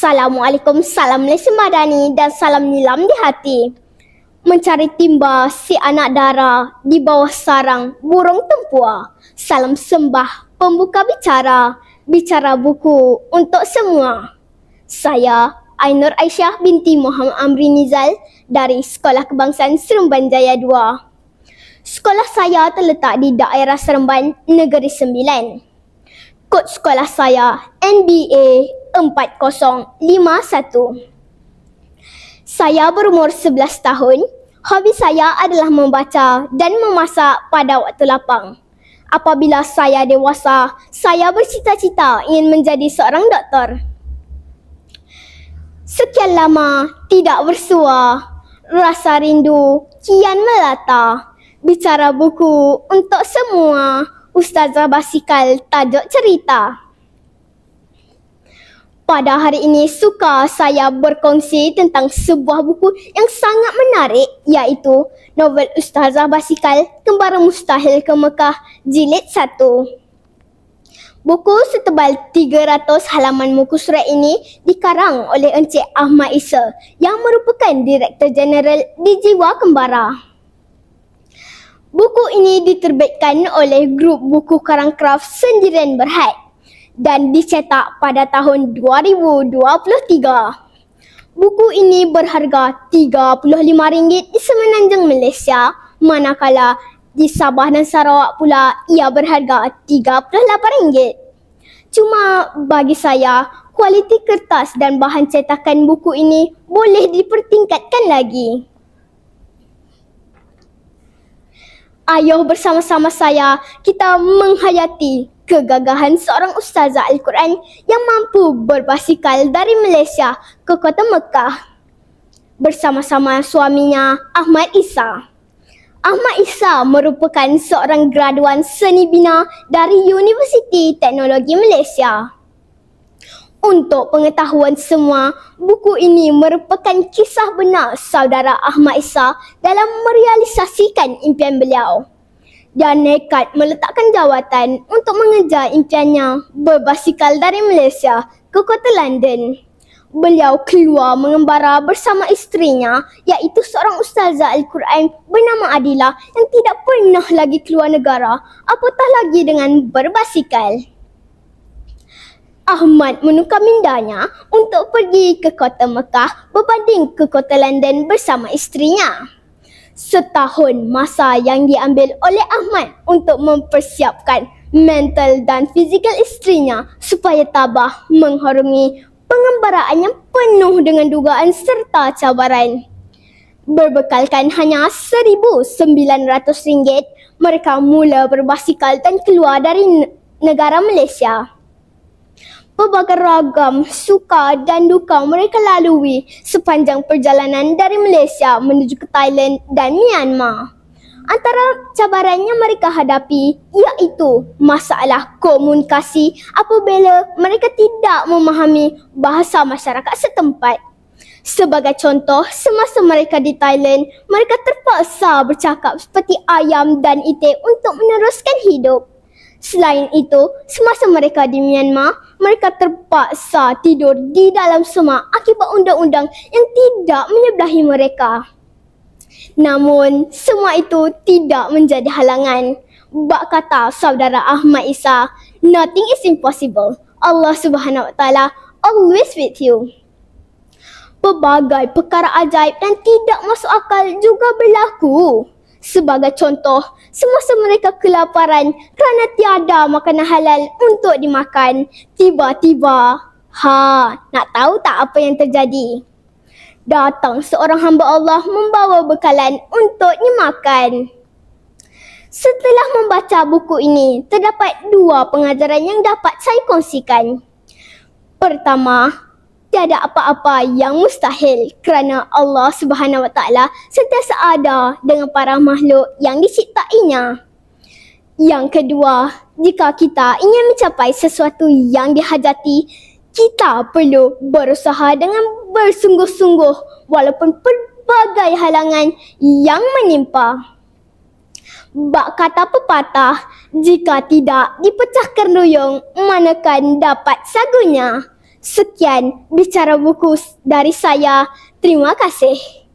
Assalamualaikum, salam Malaysia Madani dan salam nilam di hati. Mencari timba si anak dara di bawah sarang burung tempua. Salam sembah pembuka bicara, bicara buku untuk semua. Saya Ainur Aisyah binti Muhammad Amri Nizal dari Sekolah Kebangsaan Seremban Jaya 2. Sekolah saya terletak di daerah Seremban, Negeri Sembilan. Kod sekolah saya NBA 4051. Saya berumur 11 tahun. Hobi saya adalah membaca dan memasak pada waktu lapang. Apabila saya dewasa, saya bercita-cita ingin menjadi seorang doktor. Sekian lama tidak bersua, rasa rindu kian melata. Bicara buku untuk semua, Ustazah Basikal tajuk cerita. Pada hari ini suka saya berkongsi tentang sebuah buku yang sangat menarik, iaitu novel Ustazah Basikal Kembara Mustahil ke Mekah Jilid 1. Buku setebal 300 halaman muka surat ini dikarang oleh Encik Ahmad Isa yang merupakan Direktur Jeneral di Jiwa Kembara. Buku ini diterbitkan oleh grup buku karang kraft Sendirian Berhad dan dicetak pada tahun 2023. Buku ini berharga RM35 di Semenanjung Malaysia, manakala di Sabah dan Sarawak pula ia berharga RM38. Cuma bagi saya, kualiti kertas dan bahan cetakan buku ini boleh dipertingkatkan lagi. Ayo bersama-sama saya kita menghayati kegagahan seorang ustazah Al-Quran yang mampu berbasikal dari Malaysia ke kota Mekah bersama-sama suaminya Ahmad Isa. Ahmad Isa merupakan seorang graduan seni bina dari Universiti Teknologi Malaysia. Untuk pengetahuan semua, buku ini merupakan kisah benar saudara Ahmad Isa dalam merealisasikan impian beliau. Dia nekat meletakkan jawatan untuk mengejar impiannya berbasikal dari Malaysia ke kota London. Beliau keluar mengembara bersama isterinya, iaitu seorang ustazah Al-Quran bernama Adila yang tidak pernah lagi keluar negara, apatah lagi dengan berbasikal. Ahmad menukar mindanya untuk pergi ke kota Mekah berbanding ke kota London bersama isterinya. Setahun masa yang diambil oleh Ahmad untuk mempersiapkan mental dan fizikal isterinya supaya tabah mengharungi pengembaraan yang penuh dengan dugaan serta cabaran. Berbekalkan hanya RM1,900, mereka mula berbasikal dan keluar dari negara Malaysia. Pelbagai ragam suka dan duka mereka lalui sepanjang perjalanan dari Malaysia menuju ke Thailand dan Myanmar. Antara cabaran yang mereka hadapi iaitu masalah komunikasi apabila mereka tidak memahami bahasa masyarakat setempat. Sebagai contoh, semasa mereka di Thailand, mereka terpaksa bercakap seperti ayam dan itik untuk meneruskan hidup. Selain itu, semasa mereka di Myanmar, mereka terpaksa tidur di dalam semak akibat undang-undang yang tidak menyebelahi mereka. Namun, semua itu tidak menjadi halangan. Bak kata saudara Ahmad Isa, nothing is impossible. Allah Subhanahu Wa Taala always with you. Pelbagai perkara ajaib dan tidak masuk akal juga berlaku. Sebagai contoh, semasa mereka kelaparan kerana tiada makanan halal untuk dimakan, tiba-tiba, nak tahu tak apa yang terjadi? Datang seorang hamba Allah membawa bekalan untuknya makan. Setelah membaca buku ini, terdapat dua pengajaran yang dapat saya kongsikan. Pertama, tiada apa-apa yang mustahil kerana Allah Subhanahu Wa Taala sentiasa ada dengan para makhluk yang diciptainya. Yang kedua, jika kita ingin mencapai sesuatu yang dihajati, kita perlu berusaha dengan bersungguh-sungguh walaupun pelbagai halangan yang menimpa. Bak kata pepatah, jika tidak dipecahkan ruyung, manakan dapat sagunya. Sekian bicara buku dari saya. Terima kasih.